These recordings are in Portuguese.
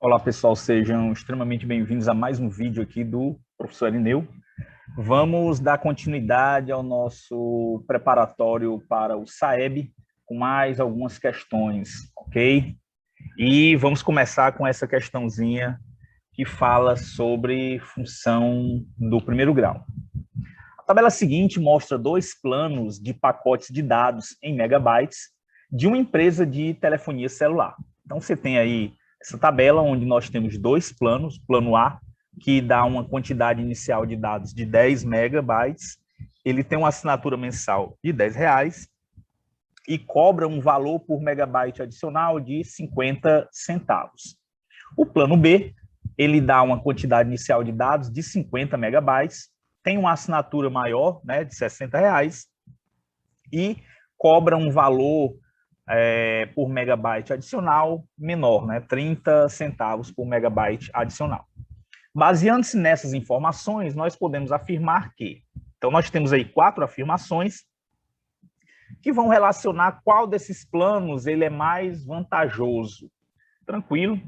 Olá, pessoal, sejam extremamente bem-vindos a mais um vídeo aqui do professor Irineu. Vamos dar continuidade ao nosso preparatório para o SAEB, com mais algumas questões, ok? E vamos começar com essa questãozinha que fala sobre função do primeiro grau. A tabela seguinte mostra dois planos de pacotes de dados em megabytes de uma empresa de telefonia celular. Então, você tem aí essa tabela onde nós temos dois planos, plano A, que dá uma quantidade inicial de dados de 10 megabytes, ele tem uma assinatura mensal de R$10 e cobra um valor por megabyte adicional de 50 centavos. O plano B, ele dá uma quantidade inicial de dados de 50 megabytes, tem uma assinatura maior, né, de R$60, e cobra um valor por megabyte adicional menor, né, 30 centavos por megabyte adicional. Baseando-se nessas informações, nós podemos afirmar que, então nós temos aí 4 afirmações que vão relacionar qual desses planos ele é mais vantajoso. Tranquilo?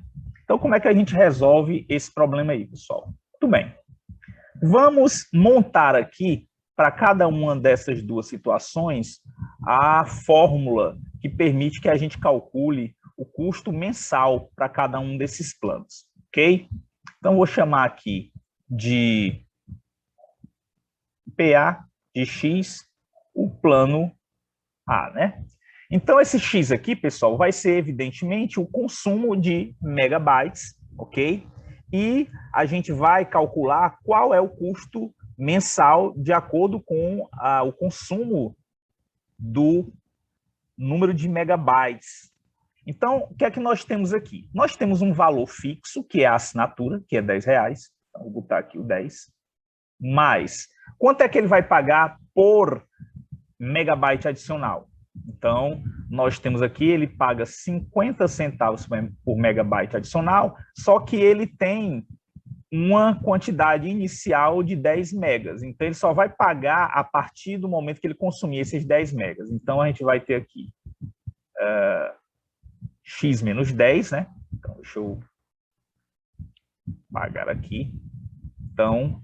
Então, como é que a gente resolve esse problema aí, pessoal? Muito bem. Vamos montar aqui, para cada uma dessas duas situações, a fórmula que permite que a gente calcule o custo mensal para cada um desses planos, ok? Então, vou chamar aqui de PA de X, o plano A, né? Então, esse X aqui, pessoal, vai ser, evidentemente, o consumo de megabytes, ok? E a gente vai calcular qual é o custo mensal de acordo com o consumo do número de megabytes. Então, o que é que nós temos aqui? Nós temos um valor fixo, que é a assinatura, que é R$10. Então, vou botar aqui o 10. Mais, quanto é que ele vai pagar por megabyte adicional? Então, nós temos aqui, ele paga 50 centavos por megabyte adicional, só que ele tem uma quantidade inicial de 10 megas. Então, ele só vai pagar a partir do momento que ele consumir esses 10 megas. Então, a gente vai ter aqui x menos 10, né? Então, deixa eu pagar aqui. Então,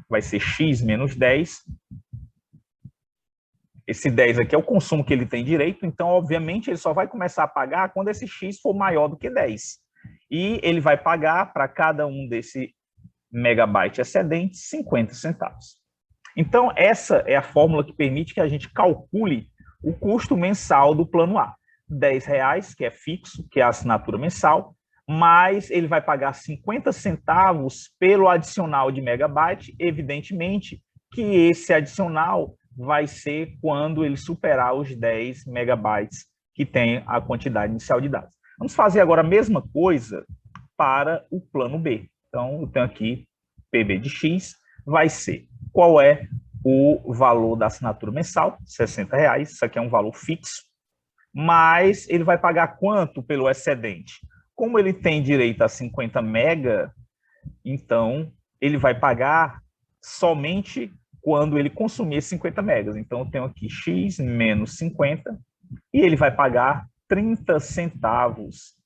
vai ser x menos 10. Esse 10 aqui é o consumo que ele tem direito, então, obviamente, ele só vai começar a pagar quando esse x for maior do que 10. E ele vai pagar para cada um desse megabyte excedente 50 centavos. Então, essa é a fórmula que permite que a gente calcule o custo mensal do plano A. R$10, que é fixo, que é a assinatura mensal, mas ele vai pagar 50 centavos pelo adicional de megabyte, evidentemente que esse adicional vai ser quando ele superar os 10 megabytes que tem a quantidade inicial de dados. Vamos fazer agora a mesma coisa para o plano B. Então, eu tenho aqui PB de X, vai ser qual é o valor da assinatura mensal, R$60, isso aqui é um valor fixo, mas ele vai pagar quanto pelo excedente? Como ele tem direito a 50 mega, então ele vai pagar somente quando ele consumir 50 megas. Então, eu tenho aqui X menos 50, e ele vai pagar 30 centavos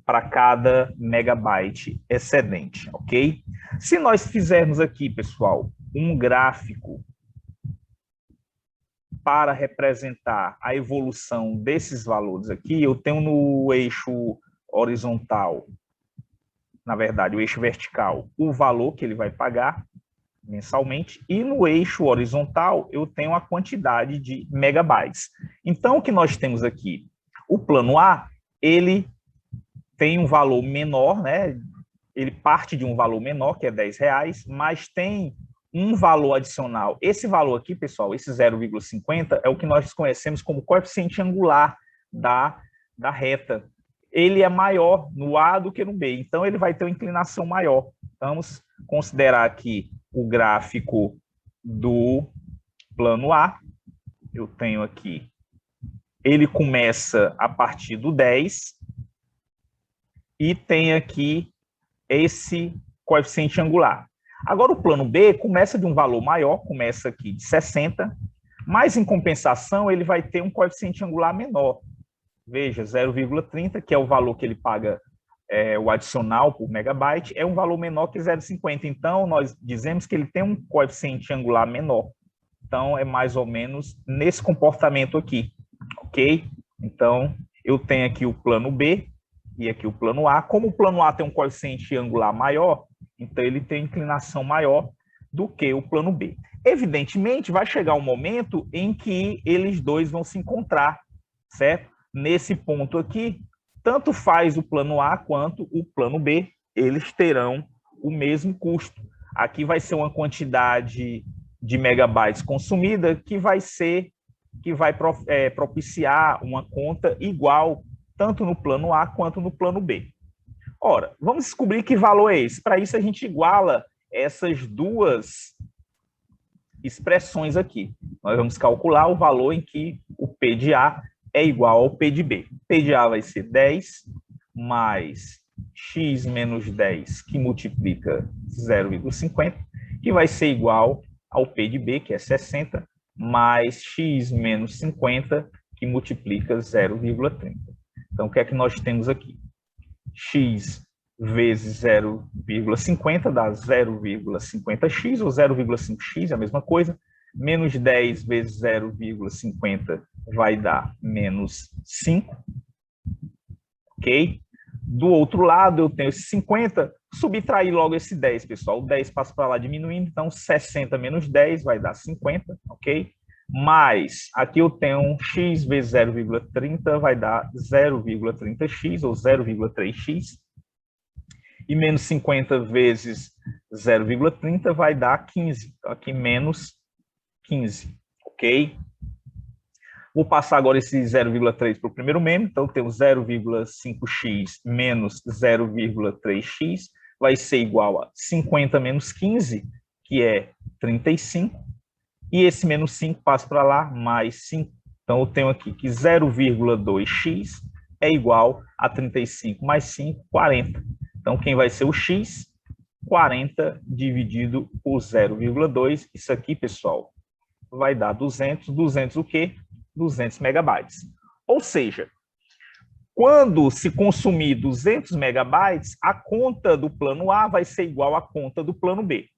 para cada megabyte excedente, ok? Se nós fizermos aqui, pessoal, um gráfico para representar a evolução desses valores aqui, eu tenho no eixo horizontal, na verdade, o eixo vertical, o valor que ele vai pagar mensalmente, e no eixo horizontal eu tenho a quantidade de megabytes. Então, o que nós temos aqui? O plano A, ele tem um valor menor, né? Ele parte de um valor menor, que é R$10, mas tem um valor adicional. Esse valor aqui, pessoal, esse 0,50, é o que nós conhecemos como coeficiente angular da reta. Ele é maior no A do que no B, então ele vai ter uma inclinação maior. Vamos considerar aqui o gráfico do plano A. Eu tenho aqui, ele começa a partir do 10, e tem aqui esse coeficiente angular. Agora, o plano B começa de um valor maior, começa aqui de 60, mas, em compensação, ele vai ter um coeficiente angular menor. Veja, 0,30, que é o valor que ele paga o adicional por megabyte, é um valor menor que 0,50. Então, nós dizemos que ele tem um coeficiente angular menor. Então, é mais ou menos nesse comportamento aqui, ok? Então, eu tenho aqui o plano B e aqui o plano A. Como o plano A tem um coeficiente angular maior, então ele tem inclinação maior do que o plano B. Evidentemente, vai chegar um momento em que eles dois vão se encontrar, certo? Nesse ponto aqui, tanto faz o plano A quanto o plano B, eles terão o mesmo custo. Aqui vai ser uma quantidade de megabytes consumida que vai propiciar uma conta igual tanto no plano A quanto no plano B. Ora, vamos descobrir que valor é esse. Para isso, a gente iguala essas duas expressões aqui. Nós vamos calcular o valor em que o P de A é igual ao P de B. P de A vai ser 10 mais x menos 10, que multiplica 0,50, que vai ser igual ao P de B, que é 60, mais x menos 50, que multiplica 0,30. Então, o que é que nós temos aqui? X vezes 0,50 dá 0,50x, ou 0,5x, é a mesma coisa. Menos 10 vezes 0,50 vai dar menos 5. Ok? Do outro lado, eu tenho esse 50, subtrair logo esse 10, pessoal. O 10 passa para lá diminuindo, então 60 menos 10 vai dar 50, ok? Mas aqui eu tenho x vezes 0,30 vai dar 0,30x, ou 0,3x. E menos 50 vezes 0,30 vai dar 15. Então, aqui menos 15, ok? Vou passar agora esse 0,3 para o primeiro membro, então eu tenho 0,5x menos 0,3x, vai ser igual a 50 menos 15, que é 35, e esse menos 5 passa para lá, mais 5. Então eu tenho aqui que 0,2x é igual a 35 mais 5, 40. Então quem vai ser o x? 40 dividido por 0,2. Isso aqui, pessoal, vai dar 200. 200 o quê? 200 megabytes. Ou seja, quando se consumir 200 megabytes, a conta do plano A vai ser igual à conta do plano B.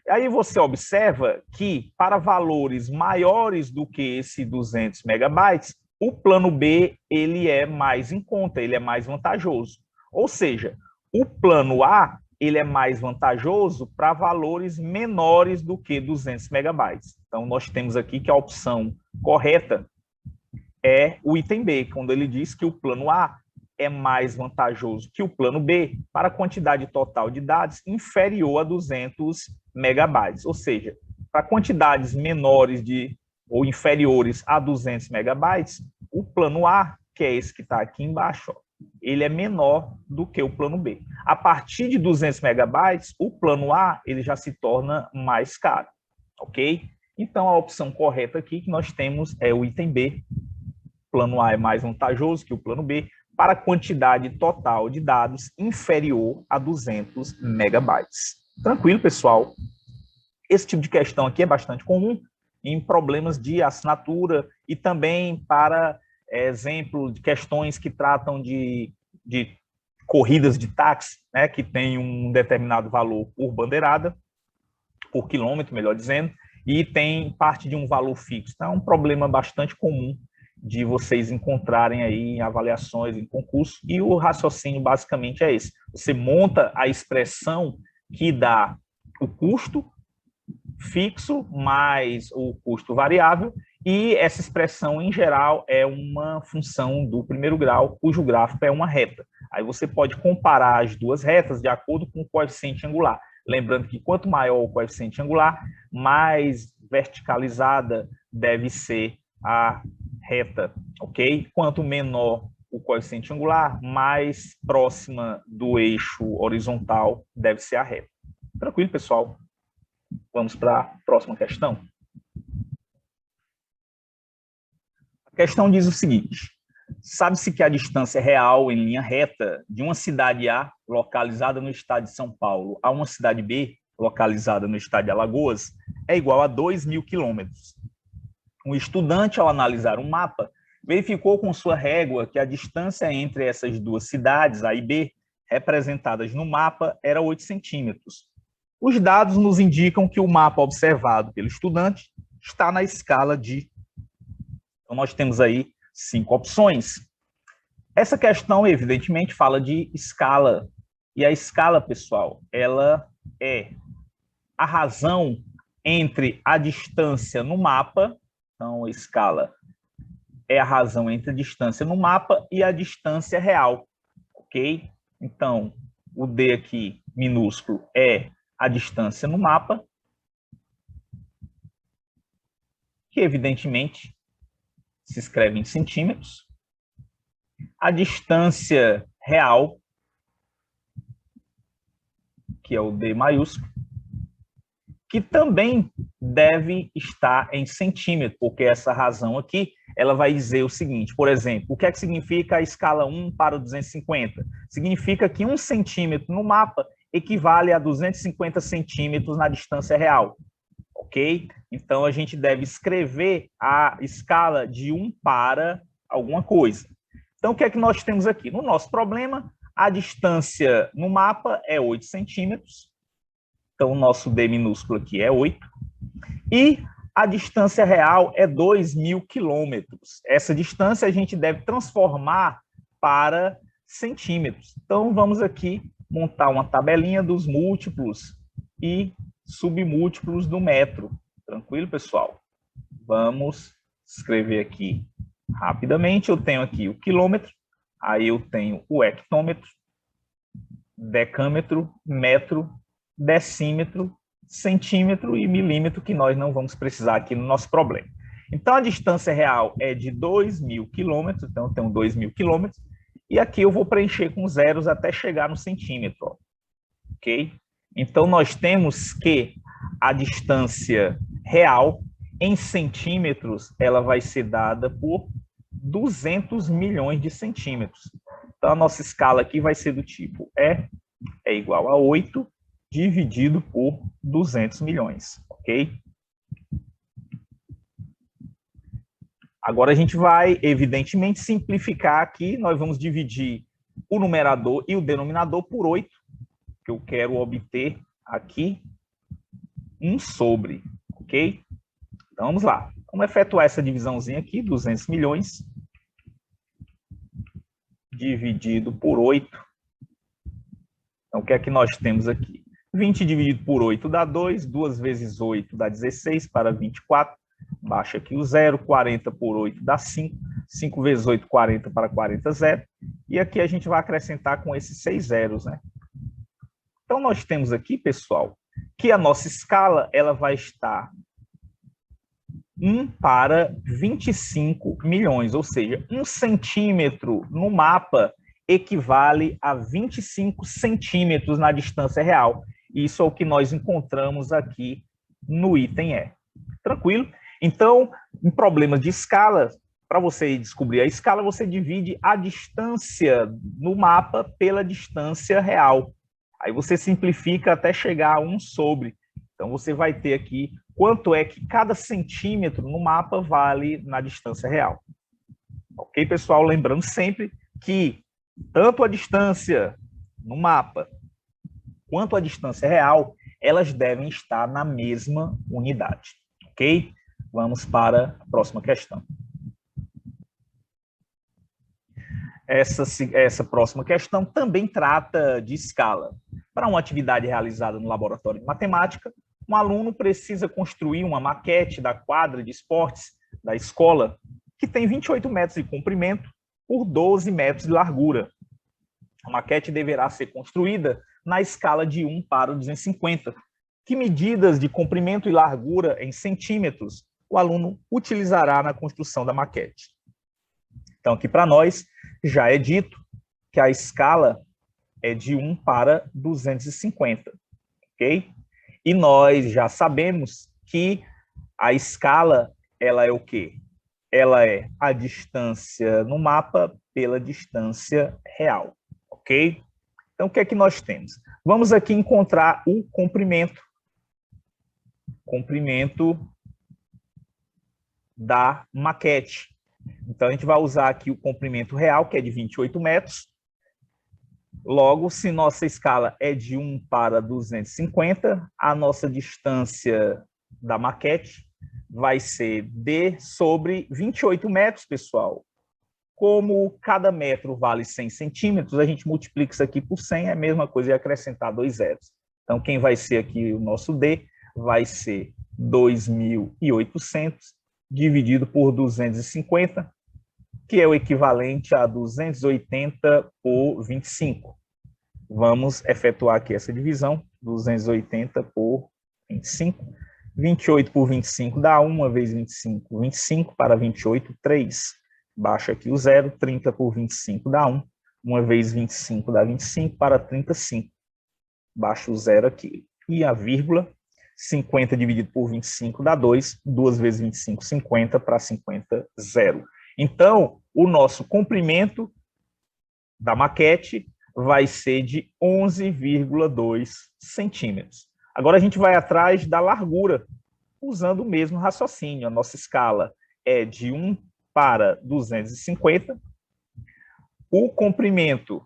Aí você observa que, para valores maiores do que esse 200 megabytes, o plano B ele é mais em conta, ele é mais vantajoso. Ou seja, o plano A ele é mais vantajoso para valores menores do que 200 megabytes. Então, nós temos aqui que a opção correta é o item B, quando ele diz que o plano A é mais vantajoso que o plano B para a quantidade total de dados inferior a 200 megabytes. Ou seja, para quantidades menores ou inferiores a 200 megabytes, o plano A, que é esse que está aqui embaixo, ó, ele é menor do que o plano B. A partir de 200 megabytes, o plano A ele já se torna mais caro, ok? Então, a opção correta aqui que nós temos é o item B. O plano A é mais vantajoso que o plano B para a quantidade total de dados inferior a 200 megabytes. Tranquilo, pessoal? Esse tipo de questão aqui é bastante comum em problemas de assinatura e também para exemplo de questões que tratam de corridas de táxi, né, que tem um determinado valor por bandeirada, por quilômetro, melhor dizendo, e tem parte de um valor fixo. Então, é um problema bastante comum de vocês encontrarem aí em avaliações, em concurso, e o raciocínio basicamente é esse. Você monta a expressão que dá o custo fixo mais o custo variável, e essa expressão, em geral, é uma função do primeiro grau, cujo gráfico é uma reta. Aí você pode comparar as duas retas de acordo com o coeficiente angular. Lembrando que quanto maior o coeficiente angular, mais verticalizada deve ser a reta, ok? Quanto menor o coeficiente angular, mais próxima do eixo horizontal deve ser a reta. Tranquilo, pessoal? Vamos para a próxima questão. A questão diz o seguinte: sabe-se que a distância real em linha reta de uma cidade A, localizada no estado de São Paulo, a uma cidade B, localizada no estado de Alagoas, é igual a 2.000 quilômetros. Um estudante, ao analisar um mapa, verificou com sua régua que a distância entre essas duas cidades, A e B, representadas no mapa era 8 centímetros. Os dados nos indicam que o mapa observado pelo estudante está na escala de... Então, nós temos aí 5 opções. Essa questão, evidentemente, fala de escala. E a escala, pessoal, ela é a razão entre a distância no mapa, então a escala é a razão entre a distância no mapa e a distância real, ok? Então, o D aqui, minúsculo, é a distância no mapa, que evidentemente se escreve em centímetros. A distância real, que é o D maiúsculo, que também deve estar em centímetro, porque essa razão aqui, ela vai dizer o seguinte, por exemplo, o que é que significa a escala 1 para o 250? Significa que 1 centímetro no mapa equivale a 250 centímetros na distância real, ok? Então, a gente deve escrever a escala de 1 para alguma coisa. Então, o que é que nós temos aqui? No nosso problema, a distância no mapa é 8 centímetros, então o nosso D minúsculo aqui é 8, e a distância real é 2.000 quilômetros. Essa distância a gente deve transformar para centímetros. Então, vamos aqui montar uma tabelinha dos múltiplos e submúltiplos do metro. Tranquilo, pessoal? Vamos escrever aqui rapidamente. Eu tenho aqui o quilômetro, aí eu tenho o hectômetro, decâmetro, metro, decímetro, centímetro e milímetro, que nós não vamos precisar aqui no nosso problema. Então, a distância real é de 2.000 quilômetros, então eu tenho 2.000 quilômetros, e aqui eu vou preencher com zeros até chegar no centímetro, ó. Ok? Então, nós temos que a distância real em centímetros, ela vai ser dada por 200 milhões de centímetros. Então, a nossa escala aqui vai ser do tipo E é igual a 8 dividido por 200 milhões, ok? Agora a gente vai, evidentemente, simplificar aqui. Nós vamos dividir o numerador e o denominador por 8, que eu quero obter aqui 1 sobre, ok? Então, vamos lá. Vamos efetuar essa divisãozinha aqui, 200 milhões, dividido por 8. Então, o que é que nós temos aqui? 20 dividido por 8 dá 2, 2 vezes 8 dá 16 para 24, baixa aqui o 0, 40 por 8 dá 5, 5 vezes 8, 40 para 40, 0, e aqui a gente vai acrescentar com esses 6 zeros, né? Então, nós temos aqui, pessoal, que a nossa escala ela vai estar 1 para 25 milhões, ou seja, 1 centímetro no mapa equivale a 25 centímetros na distância real. Isso é o que nós encontramos aqui no item E. Tranquilo? Então, em problemas de escala, para você descobrir a escala, você divide a distância no mapa pela distância real. Aí você simplifica até chegar a 1 sobre. Então, você vai ter aqui quanto é que cada centímetro no mapa vale na distância real. Ok, pessoal? Lembrando sempre que tanto a distância no mapa quanto a distância real, elas devem estar na mesma unidade. Ok? Vamos para a próxima questão. Essa próxima questão também trata de escala. Para uma atividade realizada no laboratório de matemática, um aluno precisa construir uma maquete da quadra de esportes da escola, que tem 28 metros de comprimento por 12 metros de largura. A maquete deverá ser construída na escala de 1 para o 250. Que medidas de comprimento e largura em centímetros o aluno utilizará na construção da maquete? Então, aqui para nós, já é dito que a escala é de 1 para 250, ok? E nós já sabemos que a escala, ela é o quê? Ela é a distância no mapa pela distância real, ok? Então, o que é que nós temos? Vamos aqui encontrar o comprimento. Comprimento da maquete. Então, a gente vai usar aqui o comprimento real, que é de 28 metros, Logo, se nossa escala é de 1 para 250, a nossa distância da maquete vai ser D sobre 28 metros, pessoal. Como cada metro vale 100 centímetros, a gente multiplica isso aqui por 100, é a mesma coisa e acrescentar 2 zeros. Então, quem vai ser aqui o nosso D vai ser 2.800 dividido por 250, que é o equivalente a 280 por 25. Vamos efetuar aqui essa divisão, 280 por 25. 28 por 25 dá 1 vezes 25, 25 para 28, 3. Baixa aqui o 0, 30 por 25 dá 1. 1 vezes 25 dá 25 para 35. Baixa o 0 aqui. E a vírgula, 50 dividido por 25 dá 2. 2 vezes 25, 50 para 50, 0. Então, o nosso comprimento da maquete vai ser de 11,2 centímetros. Agora a gente vai atrás da largura, usando o mesmo raciocínio. A nossa escala é de 1 para 250. O comprimento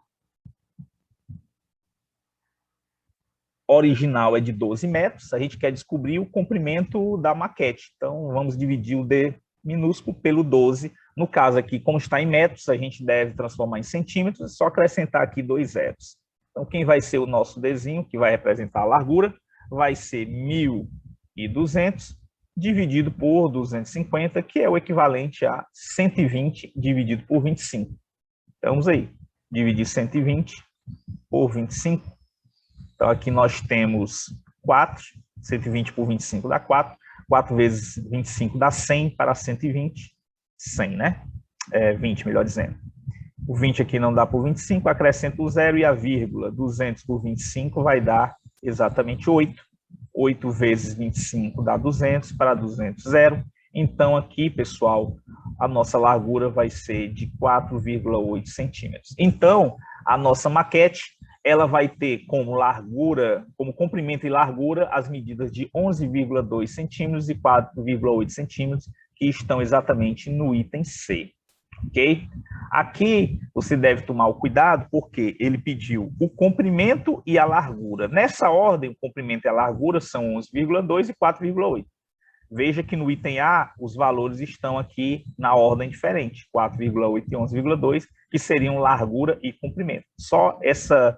original é de 12 metros. A gente quer descobrir o comprimento da maquete. Então, vamos dividir o D minúsculo pelo 12. No caso aqui, como está em metros, a gente deve transformar em centímetros, é só acrescentar aqui 2 zeros. Então, quem vai ser o nosso Dzinho, que vai representar a largura, vai ser 1.200 dividido por 250, que é o equivalente a 120 dividido por 25. Então, vamos aí, dividir 120 por 25. Então, aqui nós temos 4, 120 por 25 dá 4, 4 vezes 25 dá 100 para 120, 100, né? 20, melhor dizendo. O 20 aqui não dá por 25, acrescenta o 0 e a vírgula. 200 por 25 vai dar exatamente 8. 8 vezes 25 dá 200, para 200, 0. Então, aqui, pessoal, a nossa largura vai ser de 4,8 centímetros. Então, a nossa maquete, ela vai ter como largura, como comprimento e largura, as medidas de 11,2 centímetros e 4,8 centímetros, que estão exatamente no item C. Ok? Aqui você deve tomar o cuidado, porque ele pediu o comprimento e a largura. Nessa ordem, o comprimento e a largura são 11,2 e 4,8. Veja que no item A, os valores estão aqui na ordem diferente, 4,8 e 11,2, que seriam largura e comprimento. Só essa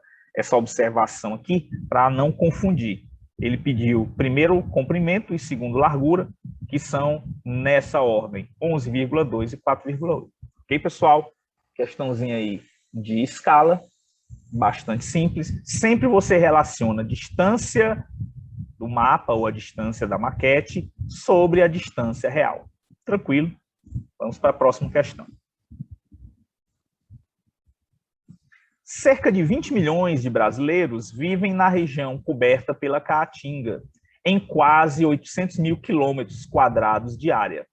observação aqui, para não confundir. Ele pediu primeiro o comprimento e segundo largura, que são nessa ordem, 11,2 e 4,8. Ok, pessoal? Questãozinha aí de escala, bastante simples. Sempre você relaciona a distância do mapa ou a distância da maquete sobre a distância real. Tranquilo? Vamos para a próxima questão. Cerca de 20 milhões de brasileiros vivem na região coberta pela Caatinga, em quase 800 mil quilômetros quadrados de área.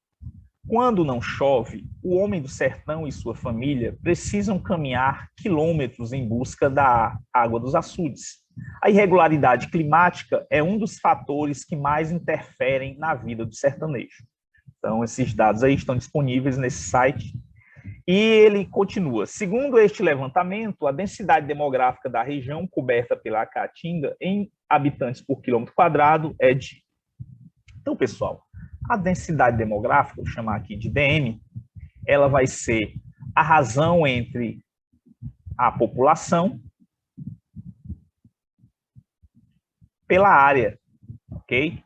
Quando não chove, o homem do sertão e sua família precisam caminhar quilômetros em busca da água dos açudes. A irregularidade climática é um dos fatores que mais interferem na vida do sertanejo. Então, esses dados aí estão disponíveis nesse site. E ele continua. Segundo este levantamento, a densidade demográfica da região coberta pela Caatinga em habitantes por quilômetro quadrado é de... Então, pessoal, a densidade demográfica, vou chamar aqui de DM, ela vai ser a razão entre a população pela área, ok?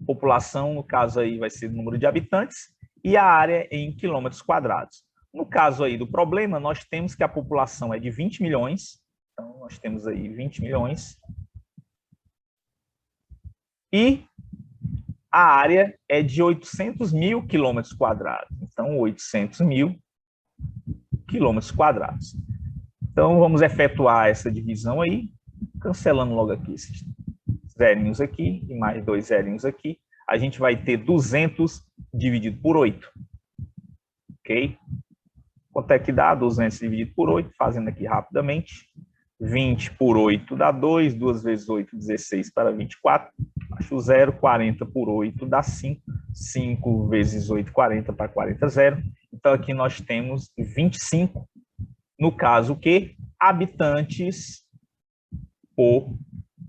População, no caso aí, vai ser o número de habitantes e a área em quilômetros quadrados. No caso aí do problema, nós temos que a população é de 20 milhões, então nós temos aí 20 milhões, e a área é de 800 mil quilômetros quadrados. Então, 800 mil quilômetros quadrados. Então, vamos efetuar essa divisão aí, cancelando logo aqui esses zerinhos aqui e mais 2 zerinhos aqui. A gente vai ter 200 dividido por 8. Ok? Quanto é que dá? 200 dividido por 8, fazendo aqui rapidamente. 20 por 8 dá 2, 2 vezes 8, 16 para 24. Acho 0, 40 por 8 dá 5. 5 vezes 8, 40 para 40, 0. Então, aqui nós temos 25. No caso, o quê? habitantes por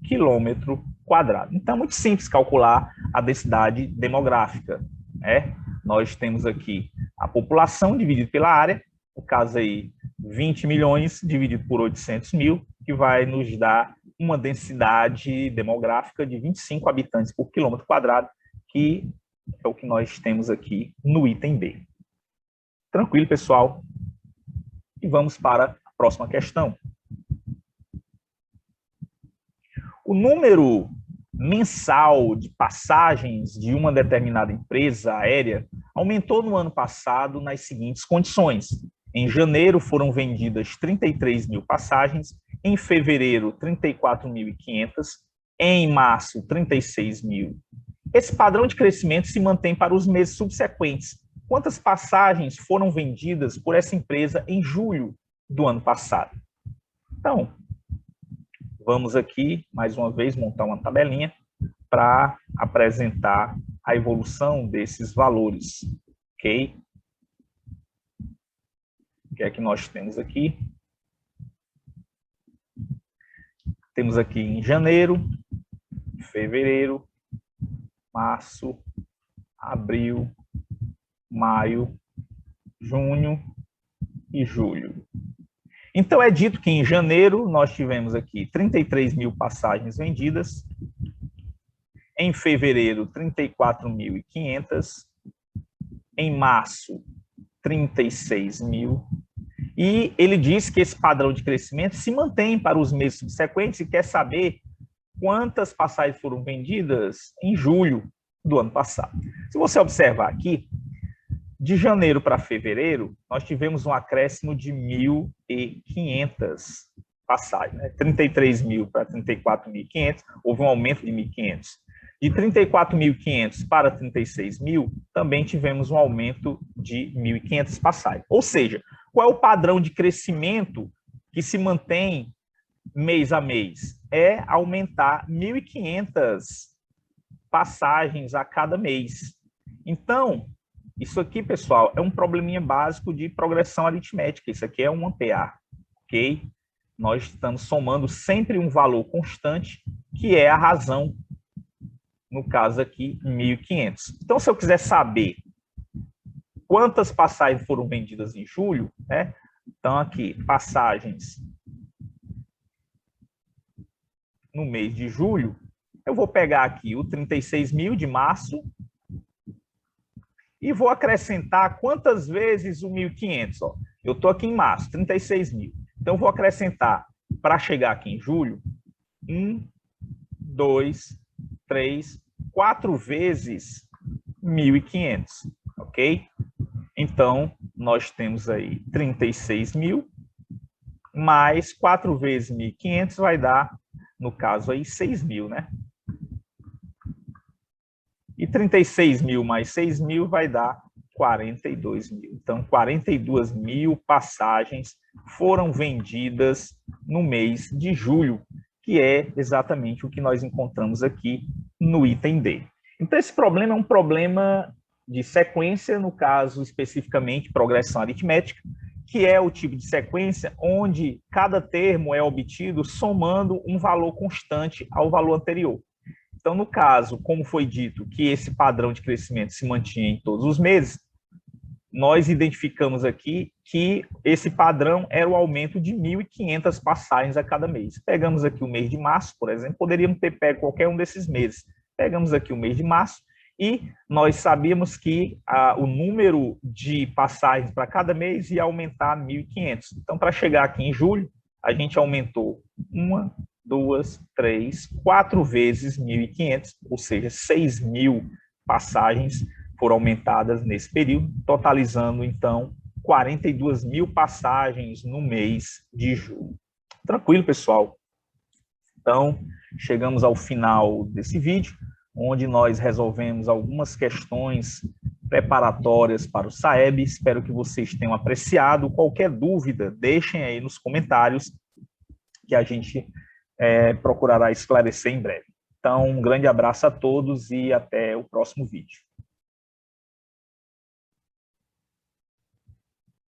quilômetro quadrado. Então, é muito simples calcular a densidade demográfica, né? Nós temos aqui a população dividida pela área, no caso aí, 20 milhões dividido por 800 mil, que vai nos dar uma densidade demográfica de 25 habitantes por quilômetro quadrado, que é o que nós temos aqui no item B. Tranquilo, pessoal? E vamos para a próxima questão. O número mensal de passagens de uma determinada empresa aérea aumentou no ano passado nas seguintes condições. Em janeiro foram vendidas 33 mil passagens, em fevereiro 34.500, em março 36 mil. Esse padrão de crescimento se mantém para os meses subsequentes. Quantas passagens foram vendidas por essa empresa em julho do ano passado? Então, vamos aqui, mais uma vez, montar uma tabelinha para apresentar a evolução desses valores, ok? O que é que nós temos aqui? Temos aqui em janeiro, fevereiro, março, abril, maio, junho e julho. Então, é dito que em janeiro nós tivemos aqui 33 mil passagens vendidas, em fevereiro 34.500, em março 36 mil, e ele diz que esse padrão de crescimento se mantém para os meses subsequentes e quer saber quantas passagens foram vendidas em julho do ano passado. Se você observar aqui, de janeiro para fevereiro, nós tivemos um acréscimo de 1.500 passagens, né? 33 mil para 34.500, houve um aumento de 1.500. De 34.500 para 36 mil, também tivemos um aumento de 1.500 passagens. Ou seja, qual é o padrão de crescimento que se mantém mês a mês? É aumentar 1.500 passagens a cada mês. Então, isso aqui, pessoal, é um probleminha básico de progressão aritmética. Isso aqui é um PA, ok? Nós estamos somando sempre um valor constante, que é a razão, no caso aqui, 1.500. Então, se eu quiser saber quantas passagens foram vendidas em julho, né? Então, aqui, passagens no mês de julho, eu vou pegar aqui o 36 mil de março e vou acrescentar quantas vezes o 1.500. Eu estou aqui em março, 36 mil. Então, eu vou acrescentar, para chegar aqui em julho, 1, 2, 3, 4 vezes 1.500, ok? Então, nós temos aí 36 mil, mais 4 vezes 1.500 vai dar, no caso aí, 6 mil, né? E 36 mil mais 6 mil vai dar 42 mil. Então, 42 mil passagens foram vendidas no mês de julho, que é exatamente o que nós encontramos aqui no item D. Então, esse problema é um problema de sequência, no caso, especificamente, progressão aritmética, que é o tipo de sequência onde cada termo é obtido somando um valor constante ao valor anterior. Então, no caso, como foi dito que esse padrão de crescimento se mantinha em todos os meses, nós identificamos aqui que esse padrão era o aumento de 1.500 passagens a cada mês. Pegamos aqui o mês de março, por exemplo, poderíamos ter pego qualquer um desses meses. Pegamos aqui o mês de março e nós sabíamos que o número de passagens para cada mês ia aumentar 1.500. Então, para chegar aqui em julho, a gente aumentou 1, 2, 3, 4 vezes 1.500, ou seja, 6 mil passagens foram aumentadas nesse período, totalizando, então, 42 mil passagens no mês de julho. Tranquilo, pessoal? Então, chegamos ao final desse vídeo, onde nós resolvemos algumas questões preparatórias para o SAEB. Espero que vocês tenham apreciado. Qualquer dúvida, deixem aí nos comentários, que a gente procurará esclarecer em breve. Então, um grande abraço a todos e até o próximo vídeo.